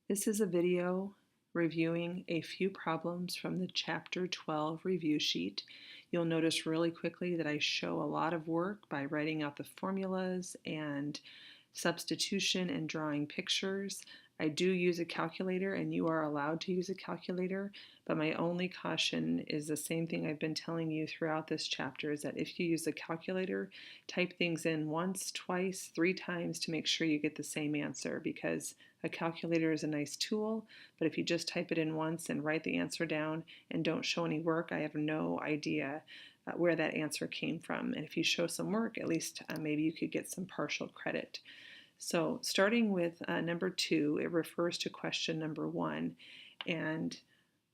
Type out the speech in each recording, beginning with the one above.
This is a video reviewing a few problems from the Chapter 12 review sheet. You'll notice really quickly that I show a lot of work by writing out the formulas and substitution and drawing pictures. I do use a calculator, and you are allowed to use a calculator, but my only caution is the same thing I've been telling you throughout this chapter, is that if you use a calculator, type things in once, twice, 3 times to make sure you get the same answer, because a calculator is a nice tool, but if you just type it in once and write the answer down and don't show any work, I have no idea where that answer came from. And if you show some work, at least maybe you could get some partial credit. So starting with number 2, it refers to question number 1. And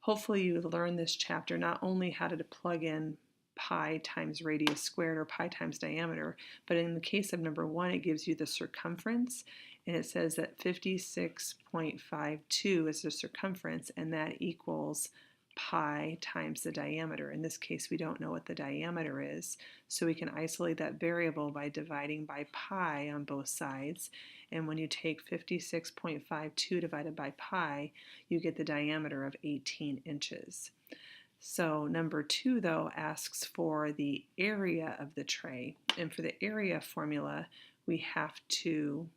hopefully you learn this chapter not only how to plug in pi times radius squared or pi times diameter, but in the case of number 1, it gives you the circumference, and it says that 56.52 is the circumference, and that equals pi times the diameter. In this case, we don't know what the diameter is, so we can isolate that variable by dividing by pi on both sides. And when you take 56.52 divided by pi, you get the diameter of 18 inches. So number 2, though, asks for the area of the tray. And for the area formula, we have to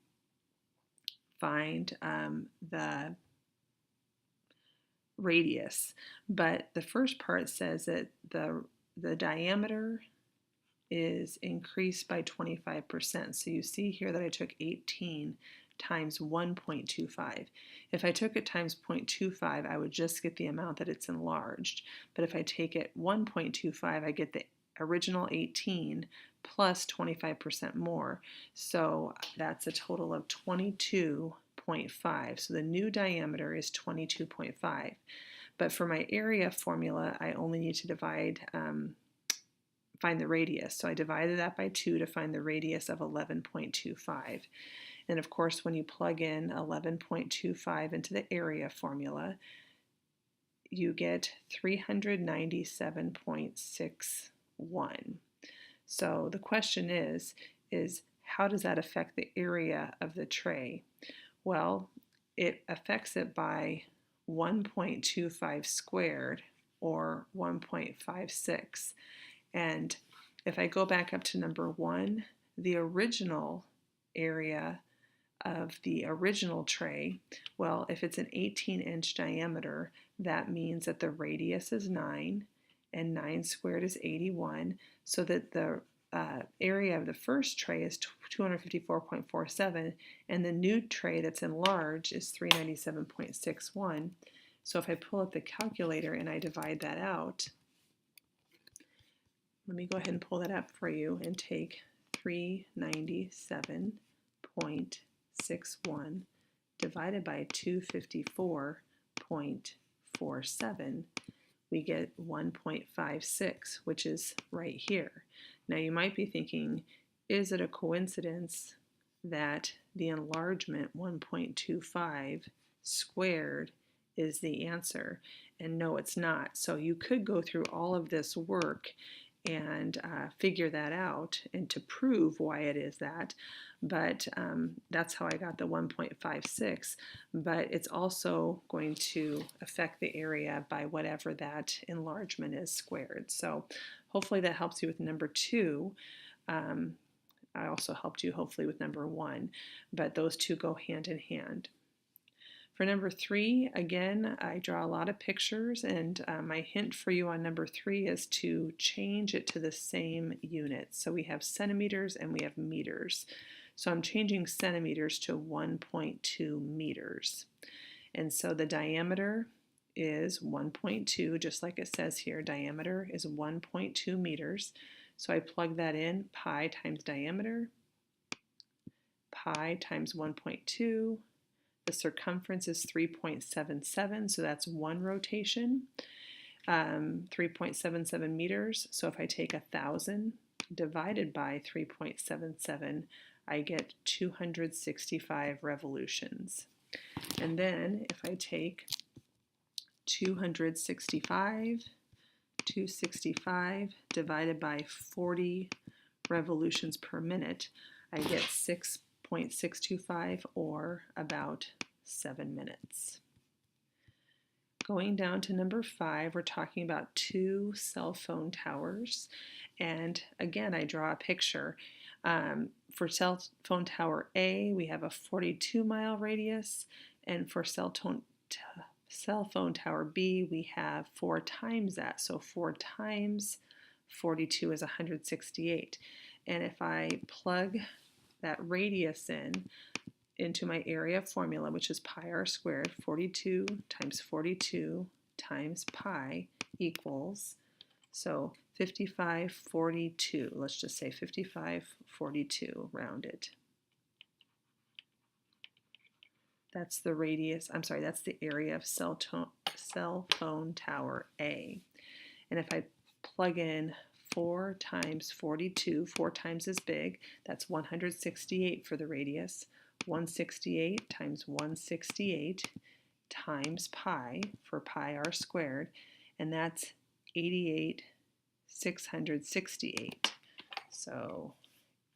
find the radius, but the first part says that the diameter is increased by 25%. So you see here that I took 18 times 1.25. If I took it times 0.25, I would just get the amount that it's enlarged. But if I take it 1.25, I get the original 18 plus 25% more. So that's a total of 22.5. So the new diameter is 22.5. But for my area formula, I only need to find the radius. So I divided that by 2 to find the radius of 11.25. And of course, when you plug in 11.25 into the area formula, you get 397.61. So the question is how does that affect the area of the tray? Well, it affects it by 1.25 squared, or 1.56. And if I go back up to number 1, the original area of the original tray, well, if it's an 18-inch diameter, that means that the radius is 9, and 9 squared is 81, so that the area of the first tray is 254.47, and the new tray that's enlarged is 397.61. So if I pull up the calculator and I divide that out, let me go ahead and pull that up for you and take 397.61 divided by 254.47. we get 1.56, which is right here. Now you might be thinking, is it a coincidence that the enlargement 1.25 squared is the answer? And no, it's not. So you could go through all of this work and figure that out and to prove why it is that, but that's how I got the 1.56, but it's also going to affect the area by whatever that enlargement is squared. So hopefully that helps you with number 2. I also helped you hopefully with number 1, but those two go hand in hand. For number 3, again, I draw a lot of pictures, and my hint for you on number 3 is to change it to the same units. So we have centimeters and we have meters. So I'm changing centimeters to 1.2 meters. And so the diameter is 1.2, just like it says here. Diameter is 1.2 meters. So I plug that in, pi times diameter, pi times 1.2. The circumference is 3.77, so that's 1 rotation, 3.77 meters. So if I take 1,000 divided by 3.77, I get 265 revolutions. And then if I take 265 divided by 40 revolutions per minute, I get 6.625, or about 7 minutes. Going down to number 5, we're talking about 2 cell phone towers. And again, I draw a picture. For cell phone tower A, we have a 42-mile radius, and for cell phone tower B, we have 4 times that. So 4 times 42 is 168. And if I plug that radius into my area formula, which is pi r squared, 42 times 42 times pi equals, so 5542, let's just say 5542 rounded. That's the radius, I'm sorry, that's the area of cell phone tower A. And if I plug in 4 times 42, 4 times as big, that's 168 for the radius. 168 times 168 times pi for pi r squared, and that's 88,668. So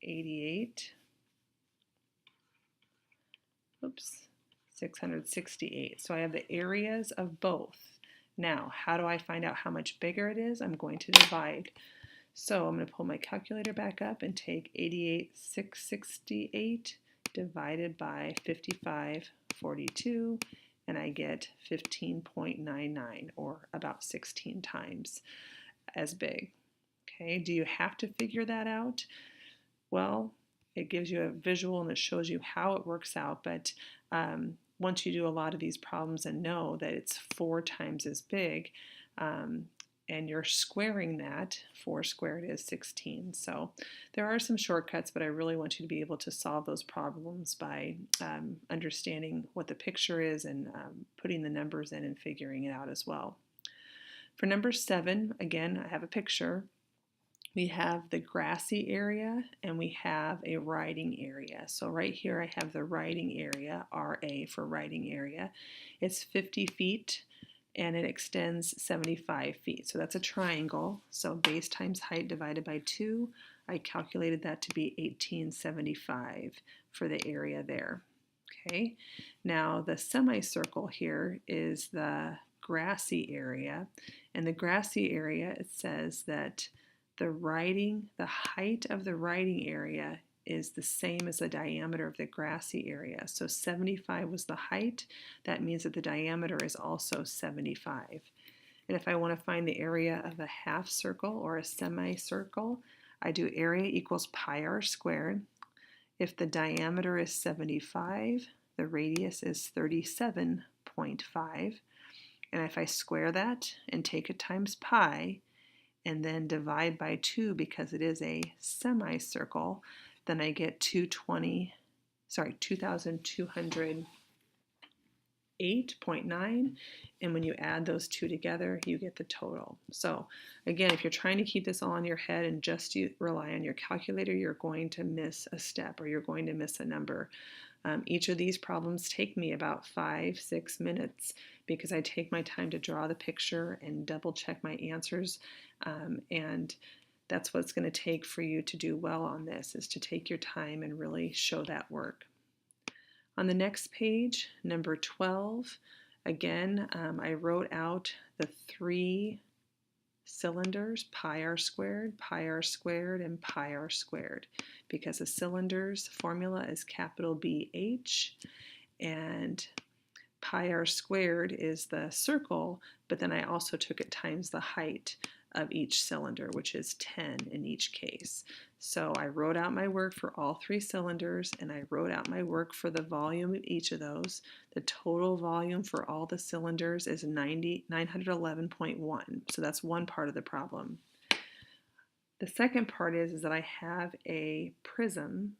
668. So I have the areas of both. Now, how do I find out how much bigger it is? I'm going to divide. So I'm going to pull my calculator back up and take 88,668 divided by 5542, and I get 15.99, or about 16 times as big. Okay, do you have to figure that out? Well, it gives you a visual and it shows you how it works out, but once you do a lot of these problems and know that it's 4 times as big, and you're squaring that, 4 squared is 16. So there are some shortcuts, but I really want you to be able to solve those problems by understanding what the picture is and putting the numbers in and figuring it out as well. For number 7, again, I have a picture. We have the grassy area and we have a riding area. So right here I have the riding area, RA for riding area. It's 50 feet. And it extends 75 feet. So that's a triangle. So base times height divided by 2. I calculated that to be 1875 for the area there. Okay. Now the semicircle here is the grassy area. And the grassy area, it says that the height of the riding area is the same as the diameter of the grassy area. So 75 was the height. That means that the diameter is also 75. And if I want to find the area of a half circle or a semicircle, I do area equals pi r squared. If the diameter is 75, the radius is 37.5. And if I square that and take it times pi, and then divide by 2 because it is a semicircle, then I get 2,208.9, and when you add those two together, you get the total. So again, if you're trying to keep this all in your head and just rely on your calculator, you're going to miss a step or you're going to miss a number. Each of these problems take me about 5-6 minutes because I take my time to draw the picture and double check my answers, and that's what it's going to take for you to do well on this, is to take your time and really show that work. On the next page, number 12, again, I wrote out the 3 cylinders, pi r squared, and pi r squared, because a cylinder's formula is capital BH, and pi r squared is the circle, but then I also took it times the height of each cylinder, which is 10 in each case. So I wrote out my work for all 3 cylinders, and I wrote out my work for the volume of each of those. The total volume for all the cylinders is 911.1. So that's one part of the problem. The second part is that I have a prism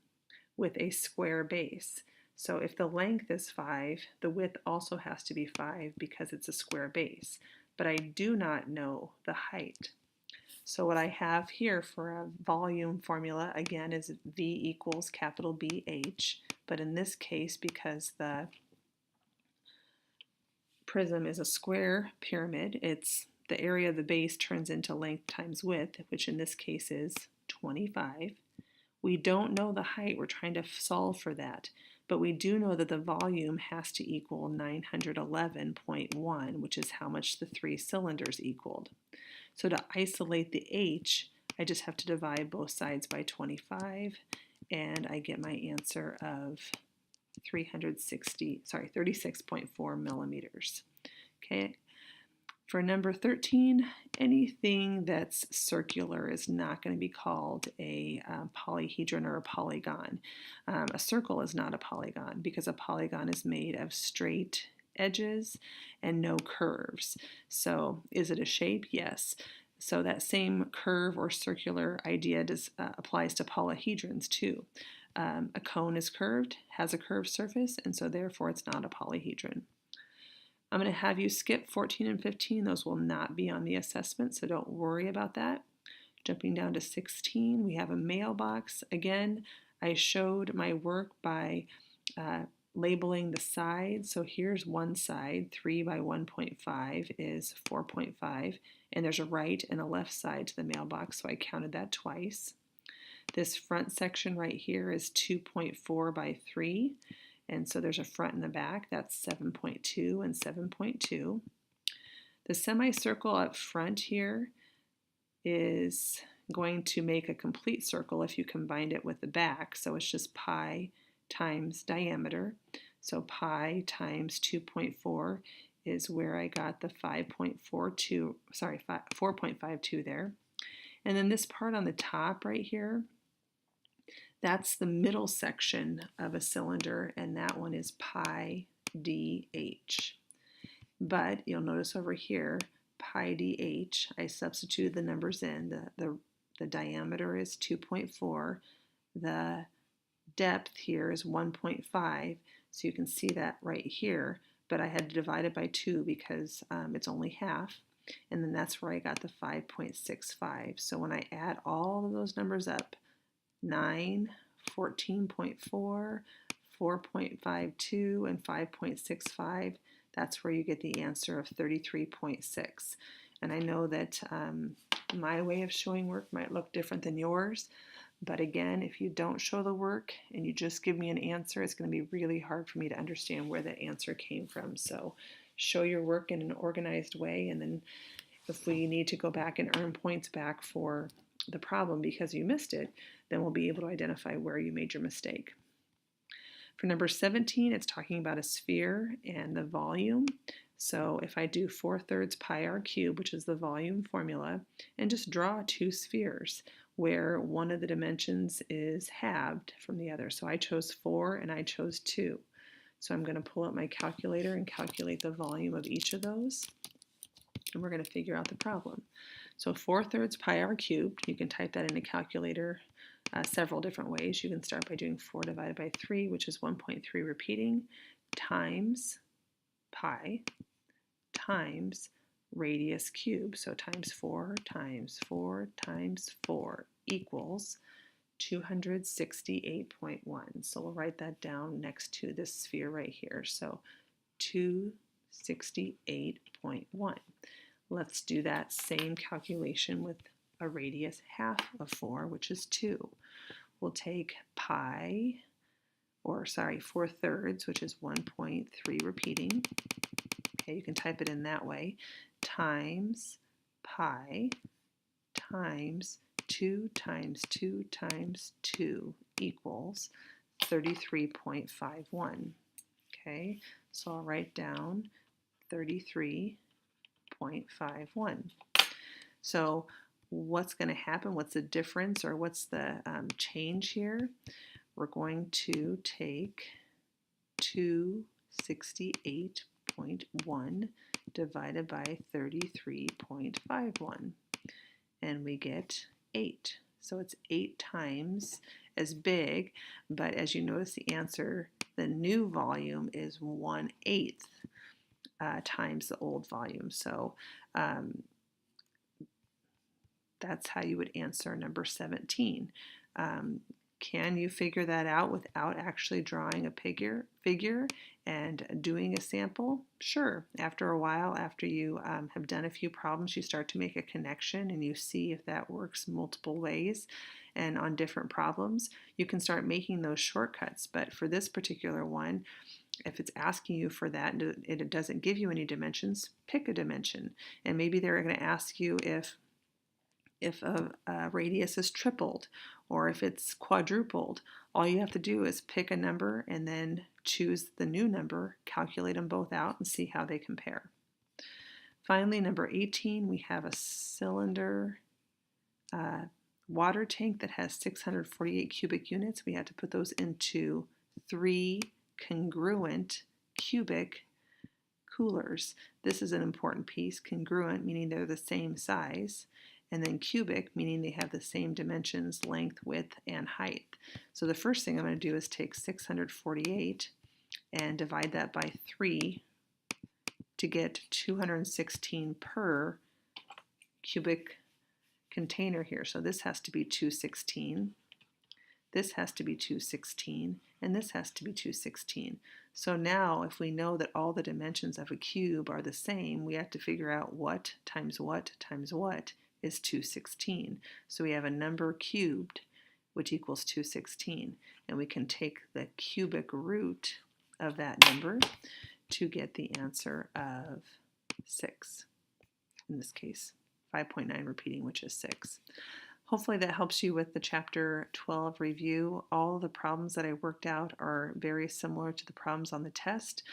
with a square base. So if the length is 5, the width also has to be 5 because it's a square base. But I do not know the height. So what I have here for a volume formula, again, is V equals capital BH. But in this case, because the prism is a square pyramid, it's the area of the base turns into length times width, which in this case is 25. We don't know the height. We're trying to solve for that. but we do know that the volume has to equal 911.1, which is how much the 3 cylinders equaled. So to isolate the H, I just have to divide both sides by 25, and I get my answer of 36.4 millimeters. Okay. For number 13, anything that's circular is not going to be called a polyhedron or a polygon. A circle is not a polygon because a polygon is made of straight edges and no curves. So is it a shape? Yes. So that same curve or circular idea applies to polyhedrons too. A cone is curved, has a curved surface, and so therefore it's not a polyhedron. I'm going to have you skip 14 and 15. Those will not be on the assessment, so don't worry about that. Jumping down to 16, we have a mailbox. Again, I showed my work by labeling the sides. So here's one side, 3 by 1.5 is 4.5, and there's a right and a left side to the mailbox, so I counted that twice. This front section right here is 2.4 by 3. And so there's a front and the back, that's 7.2 and 7.2. The semicircle up front here is going to make a complete circle if you combined it with the back. So it's just pi times diameter. So pi times 2.4 is where I got the 4.52 there. And then this part on the top right here, that's the middle section of a cylinder, and that one is pi dh. But you'll notice over here, pi dh, I substituted the numbers in. The diameter is 2.4. The depth here is 1.5, so you can see that right here, but I had to divide it by 2 because it's only half, and then that's where I got the 5.65. So when I add all of those numbers up, 9, 14.4, 4.52, and 5.65, that's where you get the answer of 33.6. And I know that my way of showing work might look different than yours, but again, if you don't show the work and you just give me an answer, it's going to be really hard for me to understand where that answer came from. So show your work in an organized way, and then if we need to go back and earn points back for the problem because you missed it, then we'll be able to identify where you made your mistake. For number 17, it's talking about a sphere and the volume. So if I do 4/3 pi r cubed, which is the volume formula, and just draw two spheres where one of the dimensions is halved from the other. So I chose 4 and I chose 2. So I'm going to pull up my calculator and calculate the volume of each of those, and we're going to figure out the problem. So 4/3 pi r cubed, you can type that in a calculator several different ways. You can start by doing 4 divided by 3, which is 1.3 repeating, times pi times radius cubed. So times 4 times 4 times 4 equals 268.1. So we'll write that down next to this sphere right here. So 268.1. Let's do that same calculation with a radius half of 4, which is 2. We'll take pi, 4/3, which is 1.3 repeating. Okay, you can type it in that way, times pi times 2 times 2 times 2 equals 33.51. Okay, so I'll write down 33.51. So what's going to happen? What's the difference, or what's the change here? We're going to take 268.1 divided by 33.51, and we get 8. So it's 8 times as big, but as you notice the answer, the new volume is 1/8 times the old volume. So that's how you would answer number 17. Can you figure that out without actually drawing a figure and doing a sample? Sure. After a while, after you have done a few problems, you start to make a connection and you see if that works multiple ways. and on different problems, you can start making those shortcuts. But for this particular one, if it's asking you for that and it doesn't give you any dimensions, pick a dimension. And maybe they're going to ask you if a radius is tripled or if it's quadrupled. All you have to do is pick a number and then choose the new number, calculate them both out, and see how they compare. Finally, number 18, we have a cylinder water tank that has 648 cubic units. We have to put those into 3 congruent cubic coolers. This is an important piece. Congruent meaning they're the same size, and then cubic meaning they have the same dimensions, length, width, and height. So the first thing I'm going to do is take 648 and divide that by 3 to get 216 per cubic container here. So this has to be 216, this has to be 216, and this has to be 216. So now if we know that all the dimensions of a cube are the same, we have to figure out what times what times what is 216. So we have a number cubed, which equals 216. And we can take the cubic root of that number to get the answer of 6. In this case, 5.9 repeating, which is 6. Hopefully that helps you with the Chapter 12 review. All of the problems that I worked out are very similar to the problems on the test,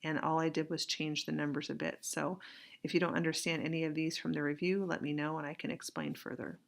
and all I did was change the numbers a bit. So if you don't understand any of these from the review, let me know and I can explain further.